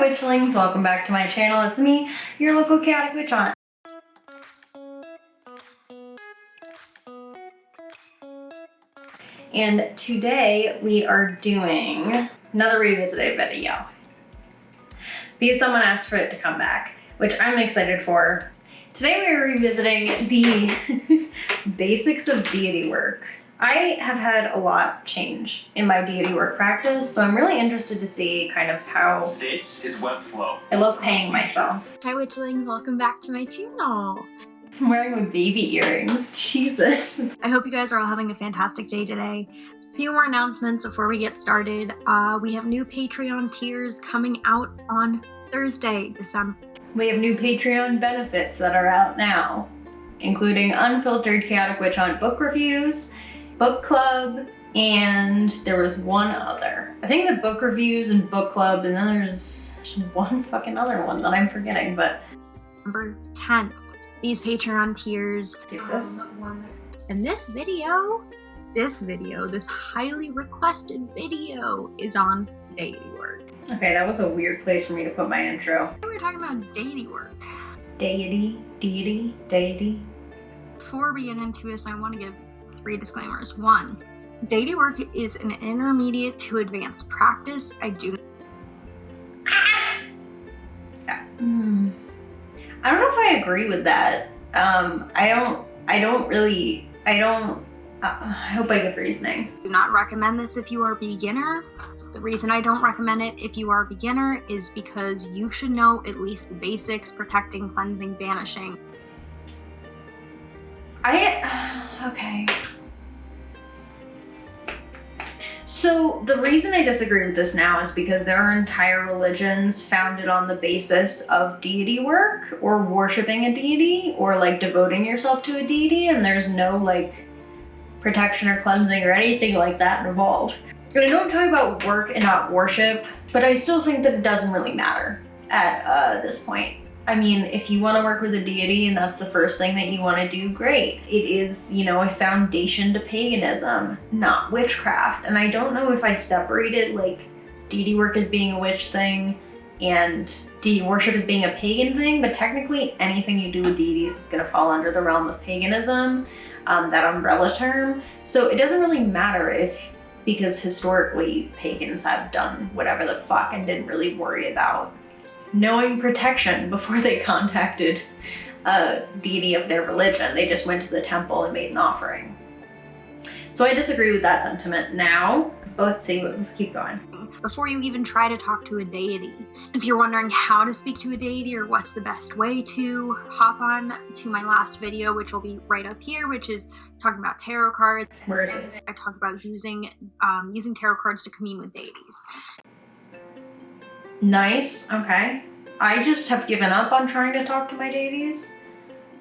witchlings, welcome back to my channel. It's me, your local chaotic witch aunt. And today we are doing another revisited video because someone asked for it to come back, which I'm excited for. Today we are revisiting the basics of deity work. I have had a lot change in my deity work practice, so I'm really interested to see kind of how this is Webflow. I love paying myself. Hi witchlings, welcome back to my channel. I'm wearing my baby earrings, Jesus. I hope you guys are all having a fantastic day today. A few more announcements before we get started. We have new Patreon tiers coming out on Thursday, December. We have new Patreon benefits that are out now, including unfiltered chaotic witch hunt book reviews, book club, and there was one other. I think the book reviews and book club, and then there's one fucking other one that I'm forgetting, but November 10th. These Patreon tiers. And this highly requested video is on deity work. Okay, that was a weird place for me to put my intro. We're talking about deity work. Deity. Before we get into this, I want to give 3 disclaimers. 1, deity work is an intermediate to advanced practice. I don't know if I agree with that. I hope I give reasoning. do not recommend this if you are a beginner. The reason I don't recommend it if you are a beginner is because you should know at least the basics: protecting, cleansing, banishing. Okay. So the reason I disagree with this now is because there are entire religions founded on the basis of deity work or worshiping a deity or like devoting yourself to a deity, and there's no like protection or cleansing or anything like that involved. And I don't talk about work and not worship, but I still think that it doesn't really matter at this point. I mean, if you want to work with a deity and that's the first thing that you want to do, great. It is, you know, a foundation to paganism, not witchcraft. And I don't know if I separated like deity work as being a witch thing and deity worship as being a pagan thing, but technically anything you do with deities is going to fall under the realm of paganism, that umbrella term. So it doesn't really matter because historically pagans have done whatever the fuck and didn't really worry about knowing protection before they contacted a deity of their religion. They just went to the temple and made an offering. So I disagree with that sentiment now, but let's keep going. Before you even try to talk to a deity, if you're wondering how to speak to a deity or what's the best way to, hop on to my last video, which will be right up here, which is talking about tarot cards. Where is it? I talk about using tarot cards to commune with deities. Nice, okay. I just have given up on trying to talk to my deities.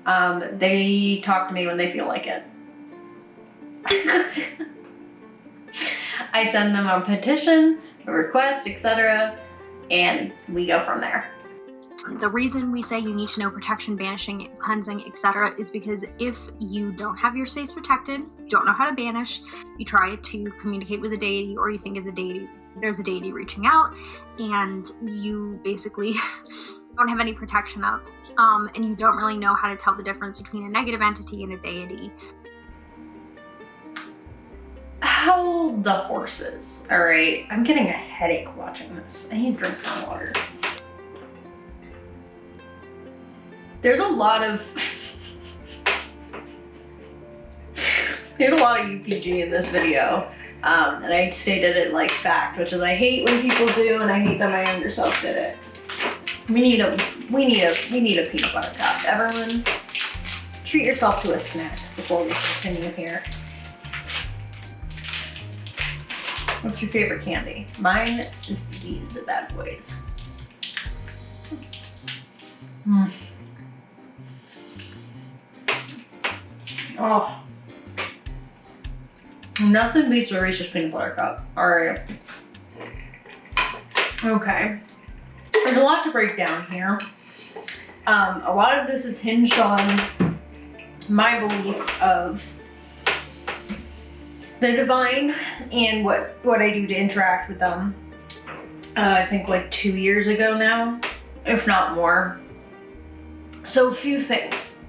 They talk to me when they feel like it. I send them a petition, a request, etc., and we go from there. The reason we say you need to know protection, banishing, cleansing, etc. is because if you don't have your space protected, don't know how to banish, you try to communicate with a deity, or you think there's a deity reaching out, and you basically don't have any protection up, and you don't really know how to tell the difference between a negative entity and a deity. Hold the horses, all right? I'm getting a headache watching this. I need to drink some water. There's a lot of UPG in this video, and I stated it like fact, which is I hate when people do, and I hate that my younger self did it. We need a peanut butter cup. Everyone, treat yourself to a snack before we continue here. What's your favorite candy? Mine is these bad boys. Oh, nothing beats a Reese's peanut butter cup. All right. Okay. There's a lot to break down here. A lot of this is hinged on my belief of the divine and what I do to interact with them. I think like 2 years ago now, if not more. So a few things.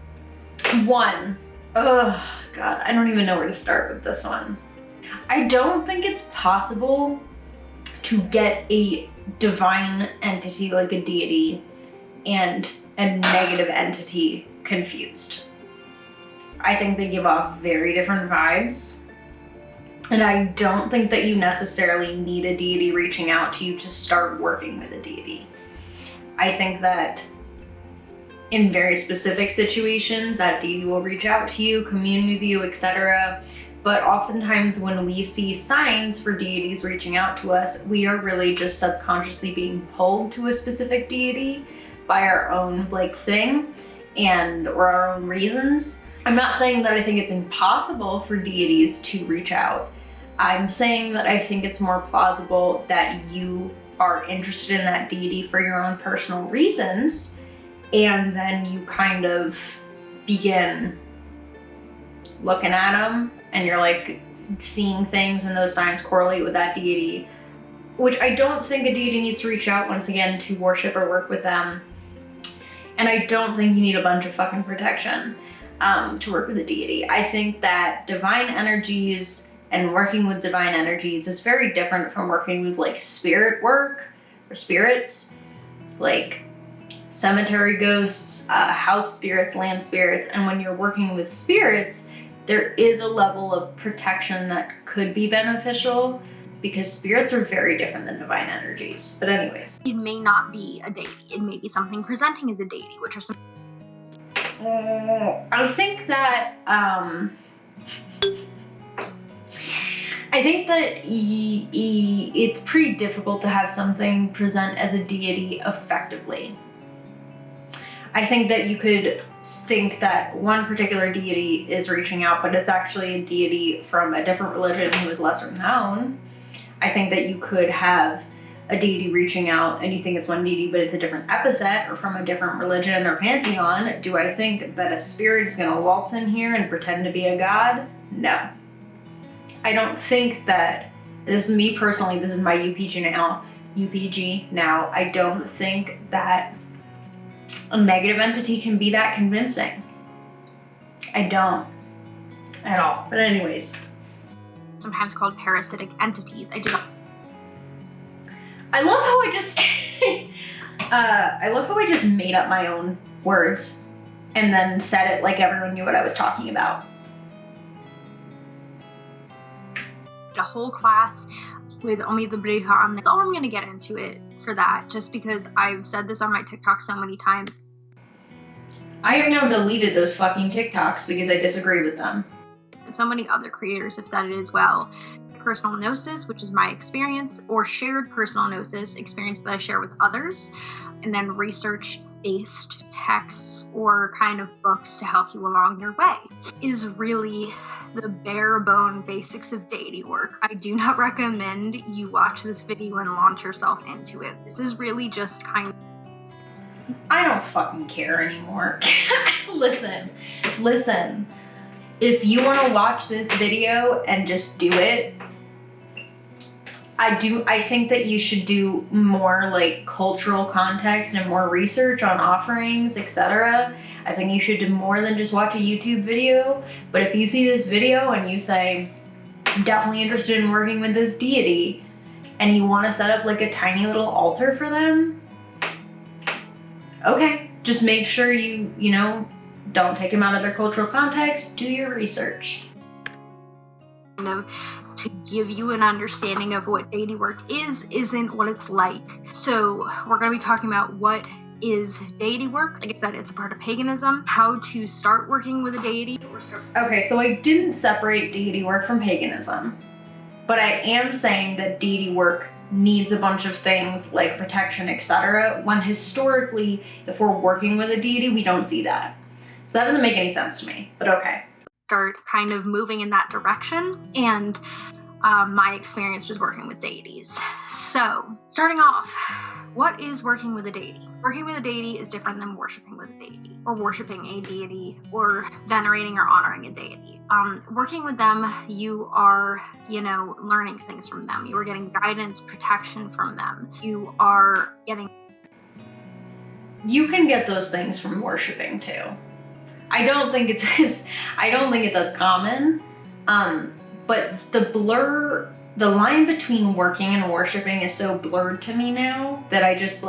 One, oh God, I don't even know where to start with this one. I don't think it's possible to get a divine entity like a deity and a negative entity confused. I think they give off very different vibes. And I don't think that you necessarily need a deity reaching out to you to start working with a deity. I think that in very specific situations, that deity will reach out to you, commune with you, etc. But oftentimes when we see signs for deities reaching out to us, we are really just subconsciously being pulled to a specific deity by our own thing or our own reasons. I'm not saying that I think it's impossible for deities to reach out. I'm saying that I think it's more plausible that you are interested in that deity for your own personal reasons, and then you kind of begin looking at them and you're like seeing things and those signs correlate with that deity, which I don't think a deity needs to reach out once again to worship or work with them. And I don't think you need a bunch of fucking protection to work with a deity. I think that divine energies and working with divine energies is very different from working with spirit work or spirits, like cemetery ghosts, house spirits, land spirits. And when you're working with spirits, there is a level of protection that could be beneficial because spirits are very different than divine energies. But anyways. It may not be a deity. It may be something presenting as a deity, which are some... I think that it's pretty difficult to have something present as a deity effectively. I think that you could think that one particular deity is reaching out, but it's actually a deity from a different religion who is lesser known. I think that you could have a deity reaching out and you think it's one deity, but it's a different epithet or from a different religion or pantheon. Do I think that a spirit is going to waltz in here and pretend to be a god? No. I don't think that, this is me personally, this is my UPG now, I don't think that a negative entity can be that convincing. I don't. At all. But anyways. Sometimes called parasitic entities. I love how I just made up my own words and then said it like everyone knew what I was talking about. A whole class with only the Bruja. That's all I'm going to get into it for that, just because I've said this on my TikTok so many times. I have now deleted those fucking TikToks because I disagree with them. And so many other creators have said it as well. Personal gnosis, which is my experience, or shared personal gnosis, experience that I share with others, and then research-based texts or kind of books to help you along your way, is really the bare bone basics of deity work. I do not recommend you watch this video and launch yourself into it. This is really just kind of... I don't fucking care anymore. Listen. If you want to watch this video and just do it, I think that you should do more cultural context and more research on offerings, etc. I think you should do more than just watch a YouTube video. But if you see this video and you say, I'm definitely interested in working with this deity, and you want to set up a tiny little altar for them, okay, just make sure you don't take them out of their cultural context, do your research. To give you an understanding of what deity work isn't what it's like. So we're going to be talking about what is deity work. Like I said, it's a part of paganism, how to start working with a deity. Okay, so I didn't separate deity work from paganism, but I am saying that deity work needs a bunch of things like protection, etc., when historically, if we're working with a deity, we don't see that. So that doesn't make any sense to me, but okay. Start kind of moving in that direction, and my experience was working with deities. So, starting off, What is working with a deity? Working with a deity is different than worshiping with a deity, or worshiping a deity, or venerating or honoring a deity. Working with them, you are, learning things from them. You are getting guidance, protection from them. You are getting... You can get those things from worshiping too. I don't think it's as common. But the line between working and worshiping is so blurred to me now that I just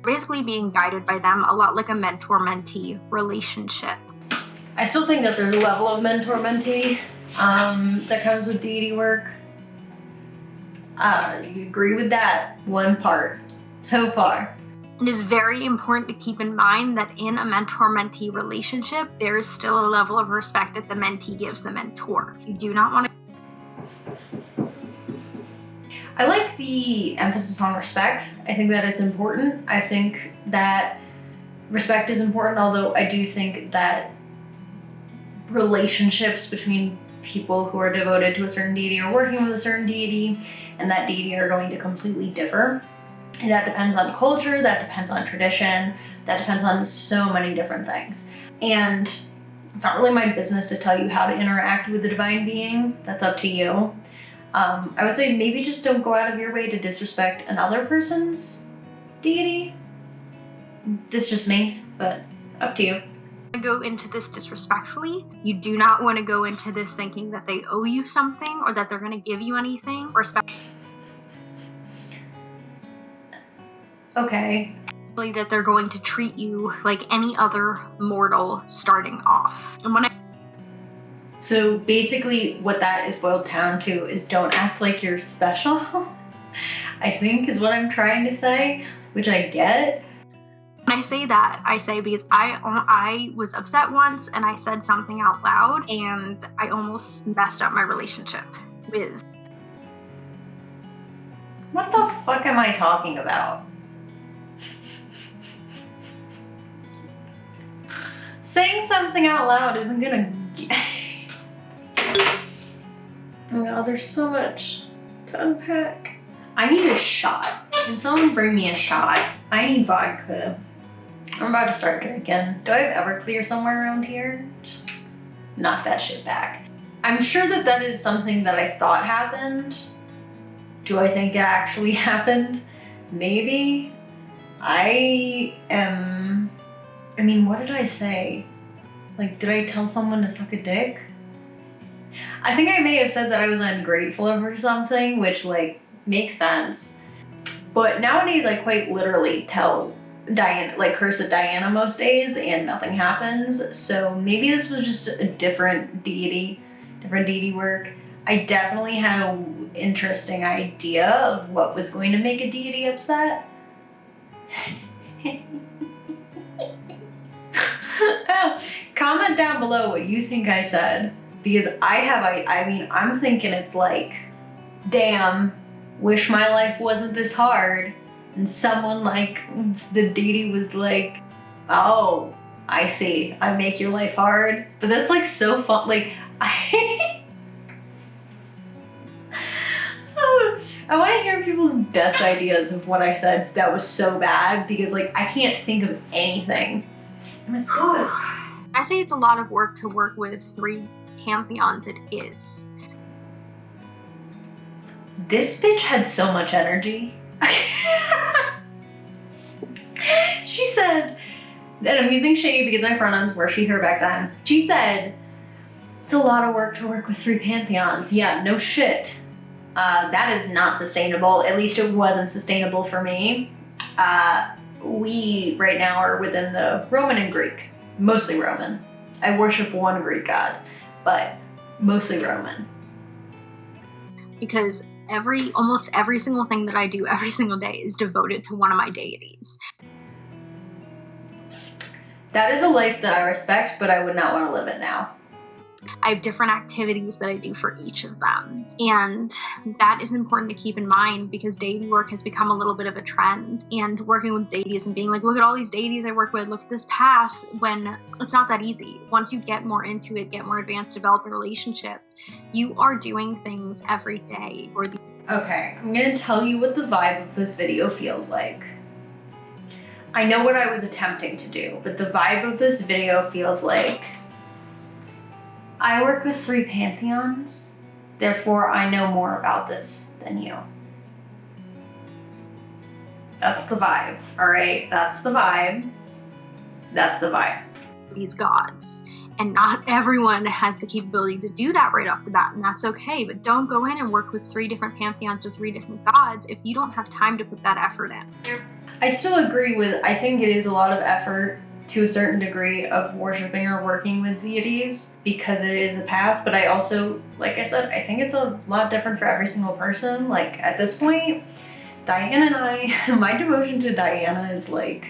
basically being guided by them, a lot like a mentor-mentee relationship. I still think that there's a level of mentor-mentee that comes with deity work. You agree with that one part so far? It is very important to keep in mind that in a mentor-mentee relationship, there is still a level of respect that the mentee gives the mentor. You do not want to... I like the emphasis on respect. I think that it's important. I think that respect is important, although I do think that relationships between people who are devoted to a certain deity or working with a certain deity and that deity are going to completely differ. And that depends on culture, that depends on tradition, that depends on so many different things. And it's not really my business to tell you how to interact with the divine being. That's up to you. I would say maybe just don't go out of your way to disrespect another person's deity. That's just me, but up to you. Go into this disrespectfully. You do not want to go into this thinking that they owe you something or that they're going to give you anything, or especially that they're going to treat you like any other mortal starting off. And so basically what that is boiled down to is don't act like you're special, I think is what I'm trying to say, which I get. When I say that, I say because I was upset once and I said something out loud and I almost messed up my relationship with... What the fuck am I talking about? Saying something out loud isn't gonna... Oh god, there's so much to unpack. I need a shot. Can someone bring me a shot? I need vodka. I'm about to start drinking. Do I have Everclear somewhere around here? Just knock that shit back. I'm sure that that is something that I thought happened. Do I think it actually happened? Maybe. I mean, what did I say? Like, did I tell someone to suck a dick? I think I may have said that I was ungrateful or something, which makes sense. But nowadays I quite literally tell Diana, curse at Diana most days and nothing happens. So maybe this was just a different deity work. I definitely had an interesting idea of what was going to make a deity upset. Comment down below what you think I said, because I'm thinking it's damn, wish my life wasn't this hard. And someone the deity was oh, I see, I make your life hard. But that's so fun. I want to hear people's best ideas of what I said that was so bad, because I can't think of anything. I'm gonna skip this. I say it's a lot of work to work with 3 pantheons. It is. This bitch had so much energy. She said, and I'm using she because my pronouns were she, her back then. She said, it's a lot of work to work with 3 pantheons. Yeah, no shit. That is not sustainable. At least it wasn't sustainable for me. We right now are within the Roman and Greek, mostly Roman. I worship one Greek god, but mostly Roman. Because almost every single thing that I do every single day is devoted to one of my deities. That is a life that I respect, but I would not want to live it now. I have different activities that I do for each of them. And that is important to keep in mind because deity work has become a little bit of a trend. And working with deities and being look at all these deities I work with, look at this path, when it's not that easy. Once you get more into it, get more advanced, develop a relationship, you are doing things every day. Okay, I'm gonna tell you what the vibe of this video feels like. I know what I was attempting to do, but the vibe of this video feels like I work with 3 pantheons, therefore I know more about this than you. That's the vibe, all right? That's the vibe. That's the vibe. These gods. And not everyone has the capability to do that right off the bat, and that's okay. But don't go in and work with 3 different pantheons or 3 different gods if you don't have time to put that effort in. I still agree with, I think it is a lot of effort to a certain degree of worshiping or working with deities because it is a path, but I also, like I said, I think it's a lot different for every single person. Like at this point, Diana and I, my devotion to Diana is like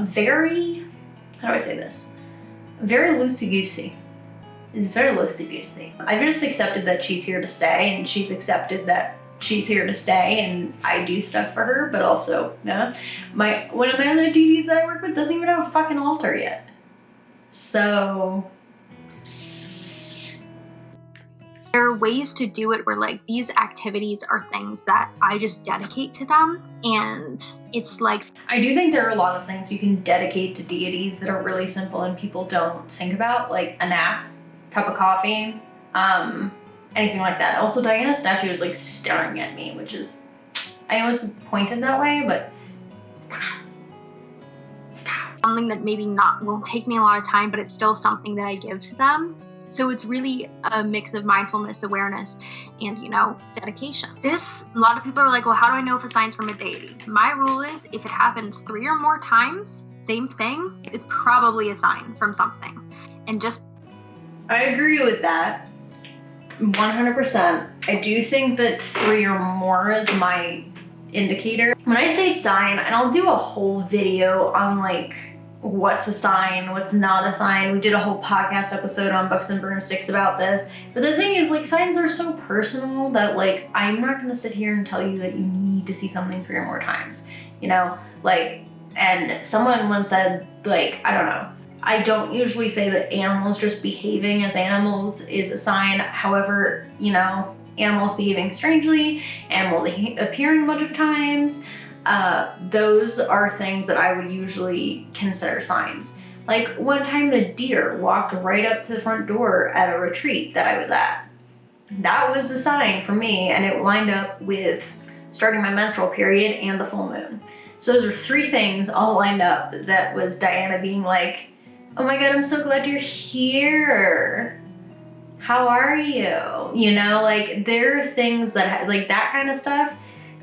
very, how do I say this? Very loosey-goosey. It's very loosey-goosey. I've just accepted that she's here to stay, and she's accepted that she's here to stay, and I do stuff for her, but also, no. One of my other deities that I work with doesn't even have a fucking altar yet. So... There are ways to do it where like these activities are things that I just dedicate to them, and it's like... I do think there are a lot of things you can dedicate to deities that are really simple and people don't think about, like a nap, cup of coffee, anything like that. Also, Diana's statue is like staring at me, which is, I know it's pointed that way, but stop. Something that maybe won't take me a lot of time, but it's still something that I give to them. So it's really a mix of mindfulness, awareness, and, you know, dedication. A lot of people are like, well, how do I know if a sign's from a deity? My rule is if it happens 3 or more times, same thing, it's probably a sign from something. And just... I agree with that. 100%. I do think that 3 or more is my indicator. When I say sign, and I'll do a whole video on like what's a sign, what's not a sign. We did a whole podcast episode on Books and Broomsticks about this. But the thing is, like, signs are so personal that like I'm not gonna sit here and tell you that you need to see something 3 or more times. You know, like, and someone once said, like, I don't know, I don't usually say that animals just behaving as animals is a sign. However, you know, animals behaving strangely, animals appearing a bunch of times, those are things that I would usually consider signs. Like one time a deer walked right up to the front door at a retreat that I was at. That was a sign for me, and it lined up with starting my menstrual period and the full moon. So those are 3 things all lined up that was Diana being like, oh my God, I'm so glad you're here. How are you? You know, like there are things that, like that kind of stuff,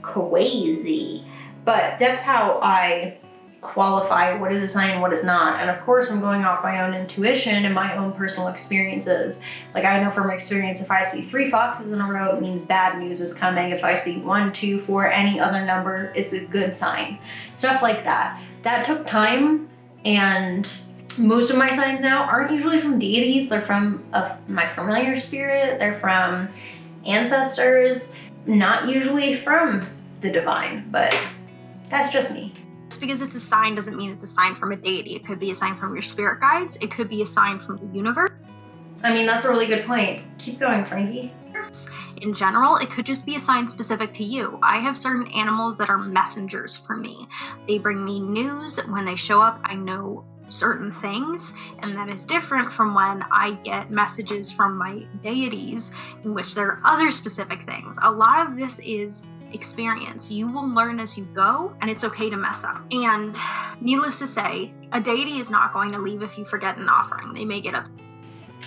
crazy. But that's how I qualify what is a sign and what is not. And of course, I'm going off my own intuition and my own personal experiences. Like I know from experience, if I see 3 foxes in a row, it means bad news is coming. If I see 1, 2, 4, any other number, it's a good sign. Stuff like that. That took time, and most of my signs now aren't usually from deities. They're from my familiar spirit. They're from ancestors, not usually from the divine, but that's just me. Just because it's a sign doesn't mean it's a sign from a deity. It could be a sign from your spirit guides. It could be a sign from the universe. I mean, that's a really good point. Keep going, Frankie. In general, it could just be a sign specific to you. I have certain animals that are messengers for me. They bring me news. When they show up, I know certain things, and that is different from when I get messages from my deities in which there are other specific things. A lot of this is experience. You will learn as you go, and it's okay to mess up. And needless to say, a deity is not going to leave if you forget an offering. They may get up.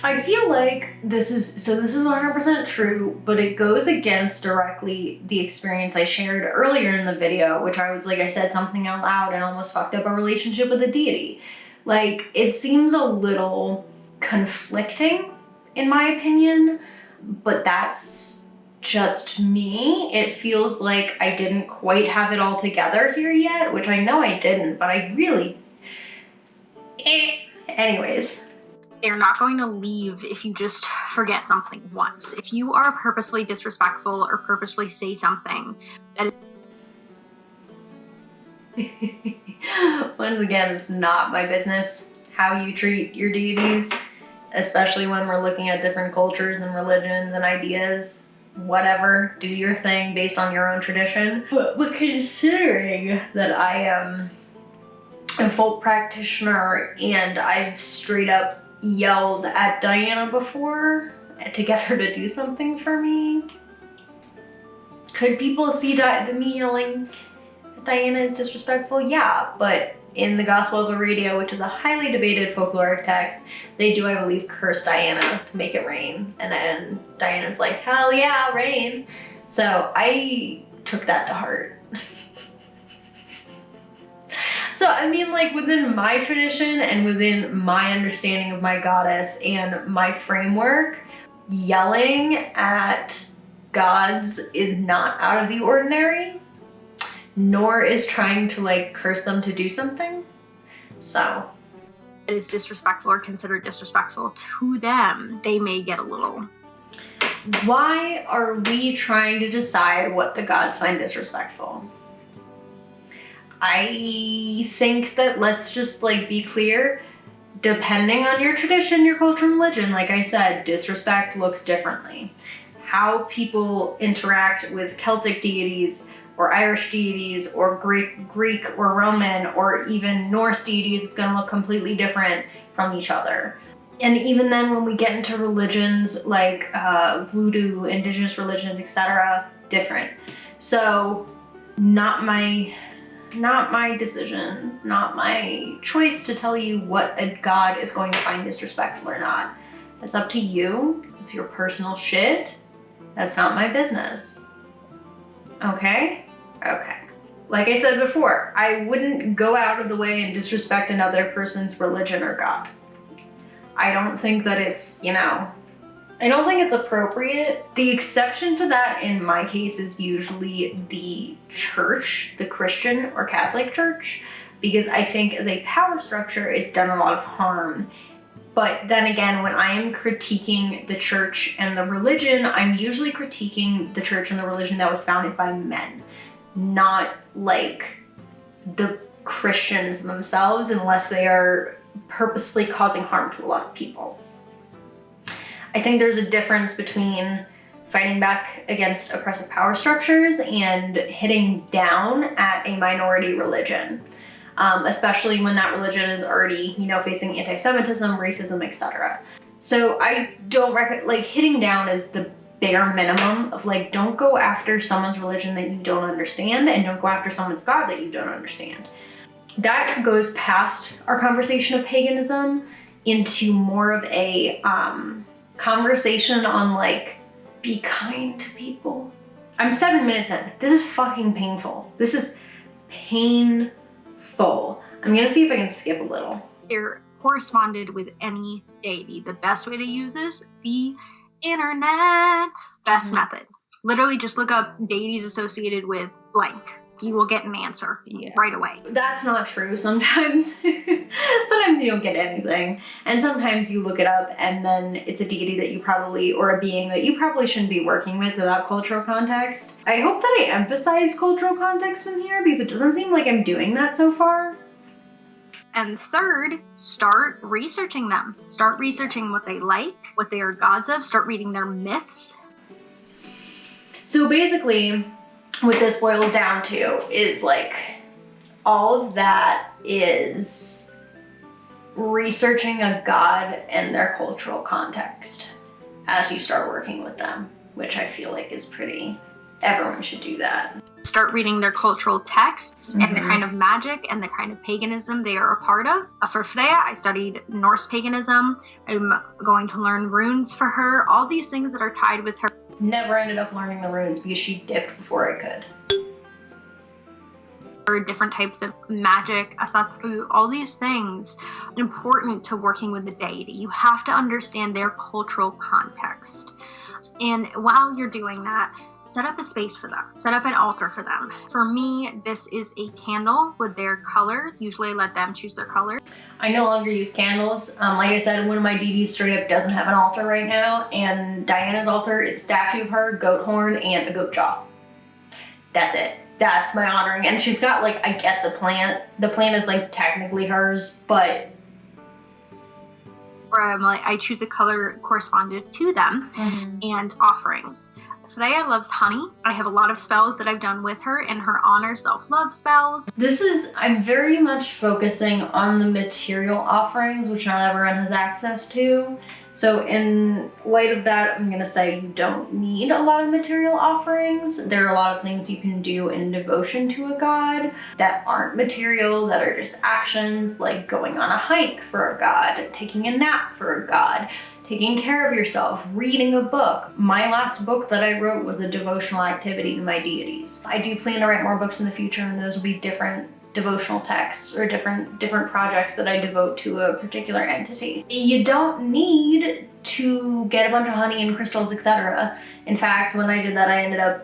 I feel like this is 100% true, but it goes against directly the experience I shared earlier in the video, which I was like, I said something out loud and almost fucked up a relationship with a deity. Like, it seems a little conflicting, in my opinion, but that's just me. It feels like I didn't quite have it all together here yet, which I know I didn't, but I really... Anyways. They're not going to leave if you just forget something once. If you are purposefully disrespectful or purposefully say something that is... Once again, it's not my business how you treat your deities, especially when we're looking at different cultures and religions and ideas. whatever, do your thing based on your own tradition. But considering that I am a folk practitioner and I've straight up yelled at Diana before to get her to do something for me, could people see me yelling at Diana is disrespectful? Yeah, but in the Gospel of the Radio, which is a highly debated folkloric text, they do, I believe, curse Diana to make it rain. And then Diana's like, hell yeah, rain. So I took that to heart. So, I mean, like, within my tradition and within my understanding of my goddess and my framework, yelling at gods is not out of the ordinary, nor is trying to, like, curse them to do something. So it is disrespectful or considered disrespectful to them, they may get a little. Why are we trying to decide what the gods find disrespectful? I think that let's just, like, be clear. Depending on your tradition, your culture, and religion, like I said, disrespect looks differently. How people interact with Celtic deities or Irish deities or Greek or Roman or even Norse deities is going to look completely different from each other. And even then, when we get into religions like voodoo, indigenous religions, etc., different. So not my decision, not my choice to tell you what a god is going to find disrespectful or not. That's up to you. It's your personal shit. That's not my business. Okay? Okay. Like I said before, I wouldn't go out of the way and disrespect another person's religion or god. I don't think that it's, I don't think it's appropriate. The exception to that in my case is usually the church, the Christian or Catholic church, because I think as a power structure, it's done a lot of harm. But then again, when I am critiquing the church and the religion, I'm usually critiquing the church and the religion that was founded by men, not like the Christians themselves, unless they are purposefully causing harm to a lot of people. I think there's a difference between fighting back against oppressive power structures and hitting down at a minority religion, especially when that religion is already, facing anti-Semitism, racism, etc. So I don't hitting down is the bare minimum of, like, don't go after someone's religion that you don't understand, and don't go after someone's God that you don't understand. That goes past our conversation of paganism into more of a conversation on, like, be kind to people. I'm 7 minutes in. This is fucking painful. This is painful. I'm gonna see if I can skip a little. They're corresponded with any deity. The best way to use this, the internet. Best method. Literally just look up deities associated with blank. You will get an answer right away. That's not true. Sometimes sometimes you don't get anything. And sometimes you look it up and then it's a deity that you probably, or a being that you probably shouldn't be working with without cultural context. I hope that I emphasize cultural context in here because it doesn't seem like I'm doing that so far. And third, start researching them. Start researching what they like, what they are gods of. Start reading their myths. So basically, what this boils down to is, like, all of that is researching a god and their cultural context as you start working with them, which I feel like is everyone should do that. Start reading their cultural texts and the kind of magic and the kind of paganism they are a part of. For Freya, I studied Norse paganism. I'm going to learn runes for her. All these things that are tied with her. Never ended up learning the runes because she dipped before I could. Different types of magic, asatru, all these things important to working with the deity. You have to understand their cultural context. And while you're doing that, set up a space for them. Set up an altar for them. For me, this is a candle with their color. Usually I let them choose their color. I no longer use candles. Like I said, one of my deities straight up doesn't have an altar right now, and Diana's altar is a statue of her, goat horn, and a goat jaw. That's it. That's my honoring. And she's got, like, I guess a plant. The plant is, like, technically hers, but... Or I choose a color corresponded to them and offerings. Freya loves honey. I have a lot of spells that I've done with her in her honor, self-love spells. I'm very much focusing on the material offerings, which not everyone has access to. So in light of that, I'm gonna say you don't need a lot of material offerings. There are a lot of things you can do in devotion to a god that aren't material, that are just actions, like going on a hike for a god, taking a nap for a god, taking care of yourself, reading a book. My last book that I wrote was a devotional activity to my deities. I do plan to write more books in the future, and those will be different devotional texts or different projects that I devote to a particular entity. You don't need to get a bunch of honey and crystals, etc. In fact, when I did that, I ended up,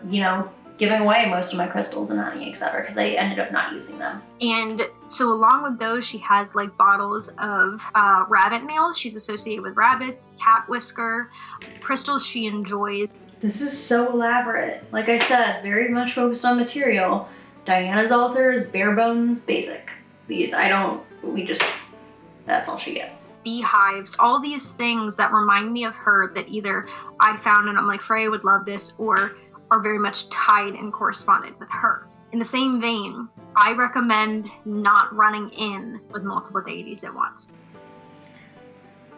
giving away most of my crystals and honey, etc., because I ended up not using them. And so along with those, she has like bottles of rabbit nails. She's associated with rabbits, cat whisker, crystals she enjoys. This is so elaborate. Like I said, very much focused on material. Diana's altar is bare bones basic. That's all she gets. Beehives, all these things that remind me of her that either I found and I'm like, Freya would love this, or are very much tied and corresponded with her. In the same vein, I recommend not running in with multiple deities at once.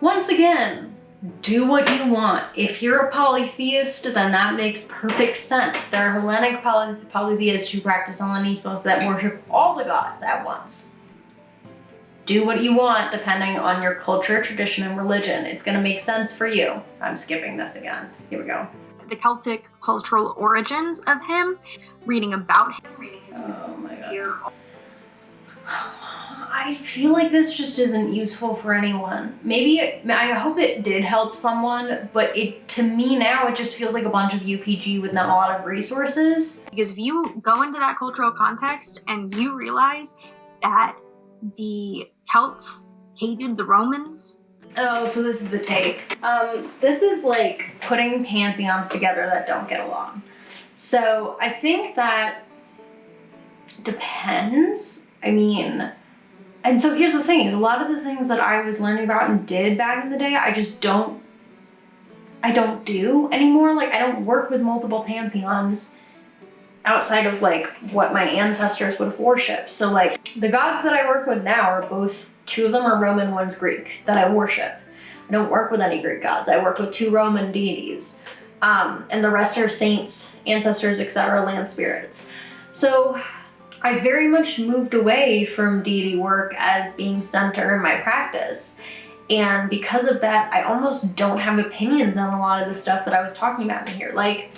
Once again, do what you want. If you're a polytheist, then that makes perfect sense. There are Hellenic polytheists who practice Hellenismos that worship all the gods at once. Do what you want depending on your culture, tradition, and religion. It's gonna make sense for you. I'm skipping this again. Here we go. The Celtic cultural origins of him, reading about him, reading his God. I feel like this just isn't useful for anyone. I hope it did help someone, but to me now, it just feels like a bunch of UPG with not a lot of resources. Because if you go into that cultural context and you realize that the Celts hated the Romans. Oh, so this is the take. This is like putting pantheons together that don't get along. So I think that depends. And so here's the thing, is a lot of the things that I was learning about and did back in the day, I don't do anymore. Like, I don't work with multiple pantheons outside of like what my ancestors would have worshipped. So like the gods that I work with now are both, 2 of them are Roman, 1's Greek, that I worship. I don't work with any Greek gods. I work with 2 Roman deities. And the rest are saints, ancestors, etc., land spirits. So I very much moved away from deity work as being center in my practice. And because of that, I almost don't have opinions on a lot of the stuff that I was talking about in here. Like,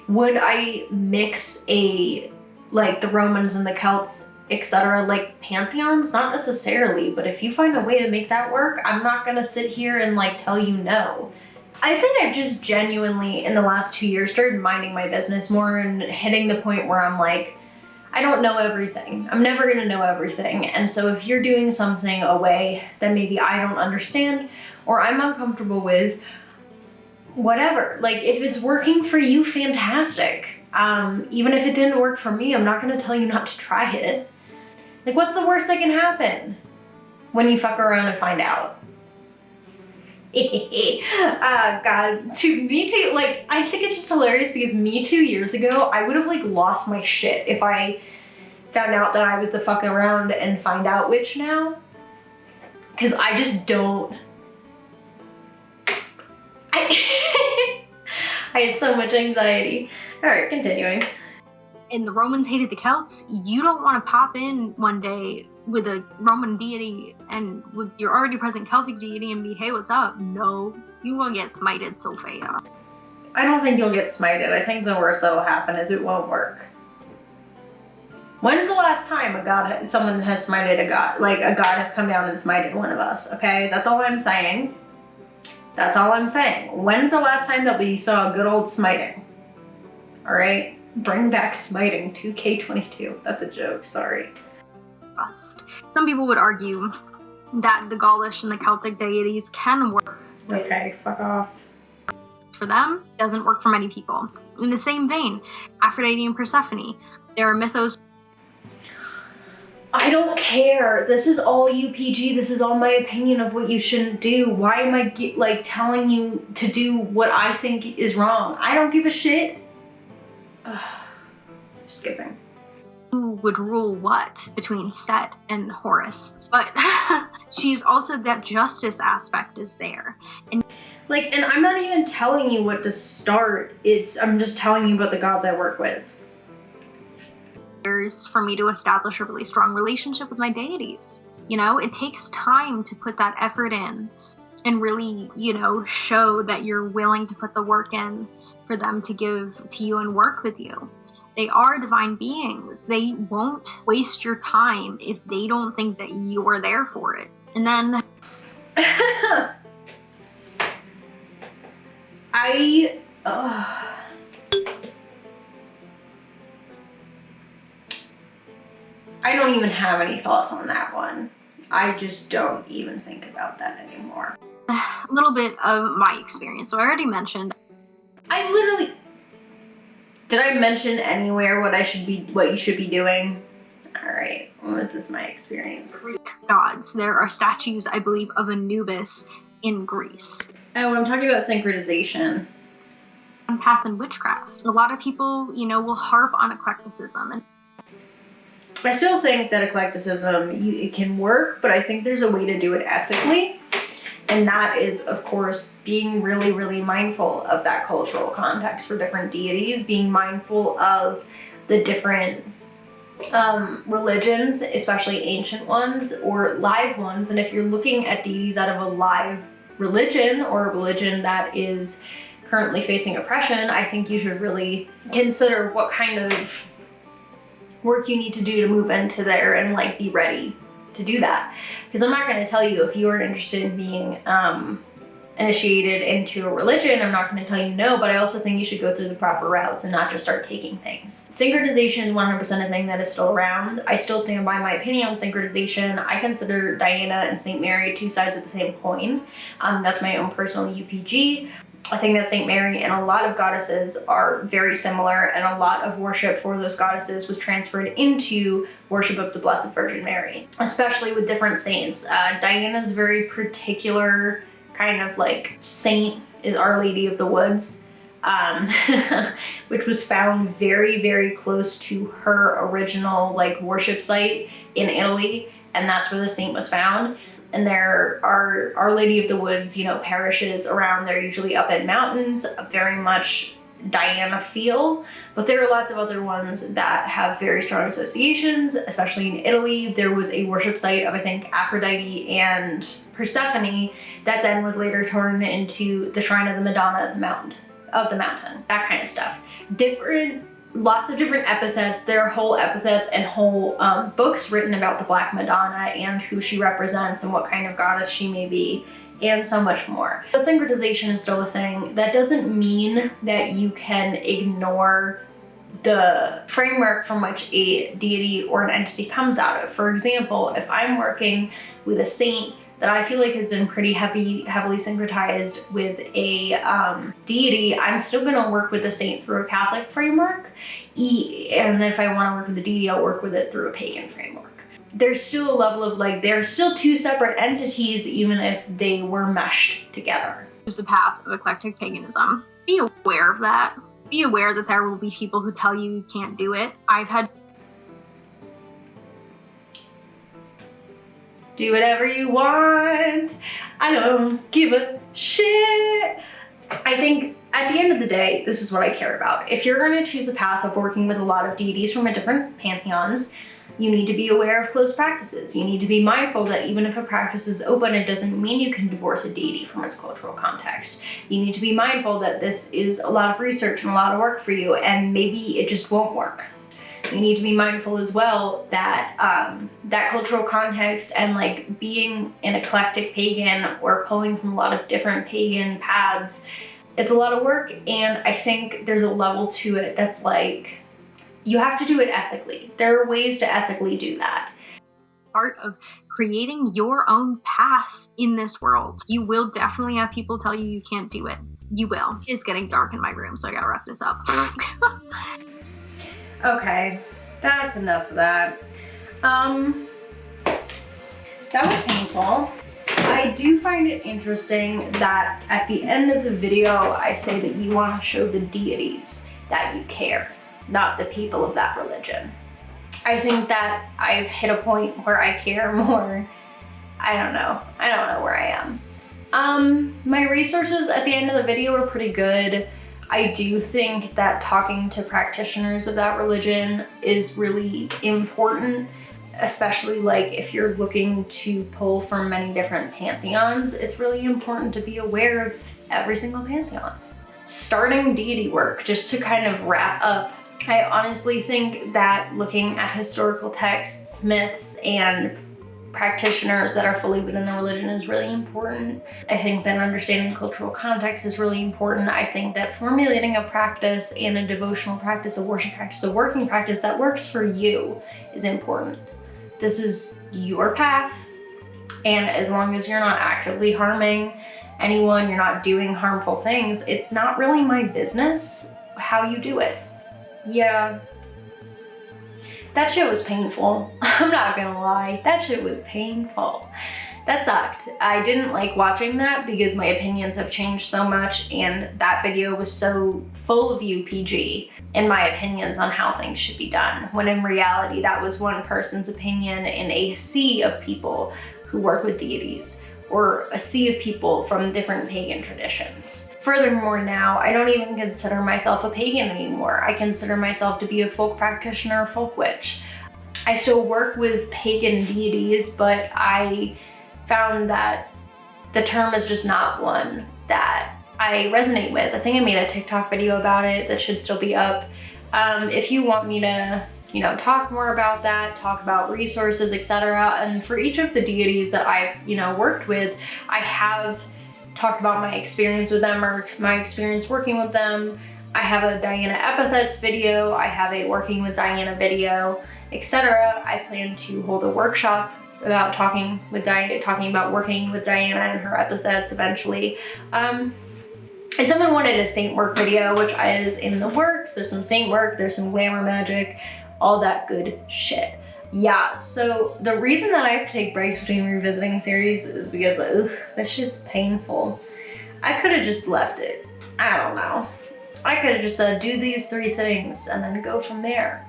would I mix the Romans and the Celts, etc., like pantheons? Not necessarily, but if you find a way to make that work, I'm not gonna sit here and like tell you no. I think I've just genuinely, in the last 2 years, started minding my business more and hitting the point where I'm like, I don't know everything. I'm never gonna know everything. And so if you're doing something a way that maybe I don't understand or I'm uncomfortable with, whatever. Like, if it's working for you, fantastic. Even if it didn't work for me, I'm not gonna tell you not to try it. Like, what's the worst that can happen when you fuck around and find out? God, me too, like, I think it's just hilarious because me 2 years ago, I would have like lost my shit if I found out that I was the fuck around and find out witch now. Cause I just don't, I had so much anxiety. All right, continuing. And the Romans hated the Celts. You don't want to pop in one day with a Roman deity and with your already present Celtic deity and be, hey, what's up? No, you will get smited, Sophia. I don't think you'll get smited. I think the worst that'll happen is it won't work. When's the last time someone has smited a god? Like, a god has come down and smited one of us, okay? That's all I'm saying. That's all I'm saying. When's the last time that we saw a good old smiting? All right? Bring back smiting, 2K22. That's a joke, sorry. Some people would argue that the Gaulish and the Celtic deities can work. Okay, fuck off. For them, it doesn't work for many people. In the same vein, Aphrodite and Persephone, there are mythos. I don't care. This is all UPG. This is all my opinion of what you shouldn't do. Why am I telling you to do what I think is wrong? I don't give a shit. Skipping. Who would rule what between Set and Horus? But she's also, that justice aspect is there. And I'm not even telling you what to start. I'm just telling you about the gods I work with. For me to establish a really strong relationship with my deities. It takes time to put that effort in and really, show that you're willing to put the work in for them to give to you and work with you. They are divine beings. They won't waste your time if they don't think that you're there for it. And then I don't even have any thoughts on that one. I just don't even think about that anymore. A little bit of my experience. So I already mentioned. Did I mention anywhere what you should be doing? All right. Well, this is my experience. Greek gods. There are statues, I believe, of Anubis in Greece. Oh, I'm talking about synchronization. Empath and witchcraft. A lot of people, will harp on eclecticism. And I still think that eclecticism, it can work, but I think there's a way to do it ethically. And that is, of course, being really, really mindful of that cultural context for different deities, being mindful of the different religions, especially ancient ones or live ones. And if you're looking at deities out of a live religion or a religion that is currently facing oppression, I think you should really consider what kind of work you need to do to move into there and be ready to do that. Because I'm not going to tell you if you are interested in being initiated into a religion, I'm not going to tell you no, but I also think you should go through the proper routes and not just start taking things. Synchronization is 100% a thing that is still around. I still stand by my opinion on synchronization. I consider Diana and St. Mary two sides of the same coin. That's my own personal UPG. I think that St. Mary and a lot of goddesses are very similar, and a lot of worship for those goddesses was transferred into worship of the Blessed Virgin Mary, especially with different saints. Diana's very particular kind of saint is Our Lady of the Woods, which was found very, very close to her original worship site in Italy, and that's where the saint was found. And there are Our Lady of the Woods, parishes around. They're usually up in mountains, very much Diana feel. But there are lots of other ones that have very strong associations, especially in Italy. There was a worship site of, I think, Aphrodite and Persephone that then was later turned into the shrine of the Madonna of the mountain, that kind of stuff. Lots of different epithets. There are whole epithets and whole books written about the Black Madonna and who she represents and what kind of goddess she may be, and so much more. But synchronization is still a thing. That doesn't mean that you can ignore the framework from which a deity or an entity comes out of. For example, if I'm working with a saint that I feel has been pretty heavily syncretized with a deity, I'm still gonna work with the saint through a Catholic framework. And then if I wanna work with the deity, I'll work with it through a pagan framework. There's still a level of they're still two separate entities, even if they were meshed together. There's a path of eclectic paganism. Be aware of that. Be aware that there will be people who tell you can't do it. I've had do whatever you want. I don't give a shit. I think at the end of the day, this is what I care about. If you're going to choose a path of working with a lot of deities from different pantheons, you need to be aware of close practices. You need to be mindful that even if a practice is open, it doesn't mean you can divorce a deity from its cultural context. You need to be mindful that this is a lot of research and a lot of work for you, and maybe it just won't work. You need to be mindful as well that that cultural context and being an eclectic pagan or pulling from a lot of different pagan paths, it's a lot of work, and I think there's a level to it that's you have to do it ethically. There are ways to ethically do that. Part of creating your own path in this world. You will definitely have people tell you can't do it. You will. It's getting dark in my room, so I gotta wrap this up. Okay, that's enough of that. That was painful. I do find it interesting that at the end of the video, I say that you want to show the deities that you care, not the people of that religion. I think that I've hit a point where I care more. I don't know where I am. My resources at the end of the video were pretty good. I do think that talking to practitioners of that religion is really important, especially like if you're looking to pull from many different pantheons. It's really important to be aware of every single pantheon. Starting deity work, just to kind of wrap up, I honestly think that looking at historical texts, myths, and practitioners that are fully within the religion is really important. I think that understanding cultural context is really important. I think that formulating a practice and a devotional practice, a worship practice, a working practice that works for you is important. This is your path, and as long as you're not actively harming anyone, you're not doing harmful things, it's not really my business how you do it. Yeah. That shit was painful. I'm not gonna lie, that shit was painful. That sucked. I didn't like watching that because my opinions have changed so much, and that video was so full of UPG and my opinions on how things should be done, when in reality that was one person's opinion in a sea of people who work with deities, or a sea of people from different pagan traditions. Furthermore, now I don't even consider myself a pagan anymore. I consider myself to be a folk practitioner, a folk witch. I still work with pagan deities, but I found that the term is just not one that I resonate with. I think I made a TikTok video about it that should still be up. If you want me to, talk more about that, talk about resources, etc. And for each of the deities that I've, worked with, I have talked about my experience with them or my experience working with them. I have a Diana epithets video, I have a working with Diana video, etc. I plan to hold a workshop about talking about working with Diana and her epithets eventually. And someone wanted a saint work video, which is in the works. There's some saint work, there's some glamour magic, all that good shit. Yeah, so the reason that I have to take breaks between revisiting series is because, this shit's painful. I could have just left it. I don't know. I could have just said, do these 3 things and then go from there.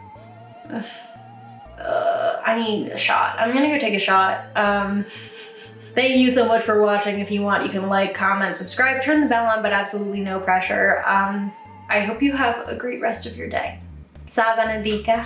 I need a shot. I'm gonna go take a shot. Thank you so much for watching. If you want, you can like, comment, subscribe, turn the bell on, but absolutely no pressure. I hope you have a great rest of your day. Sa benedica.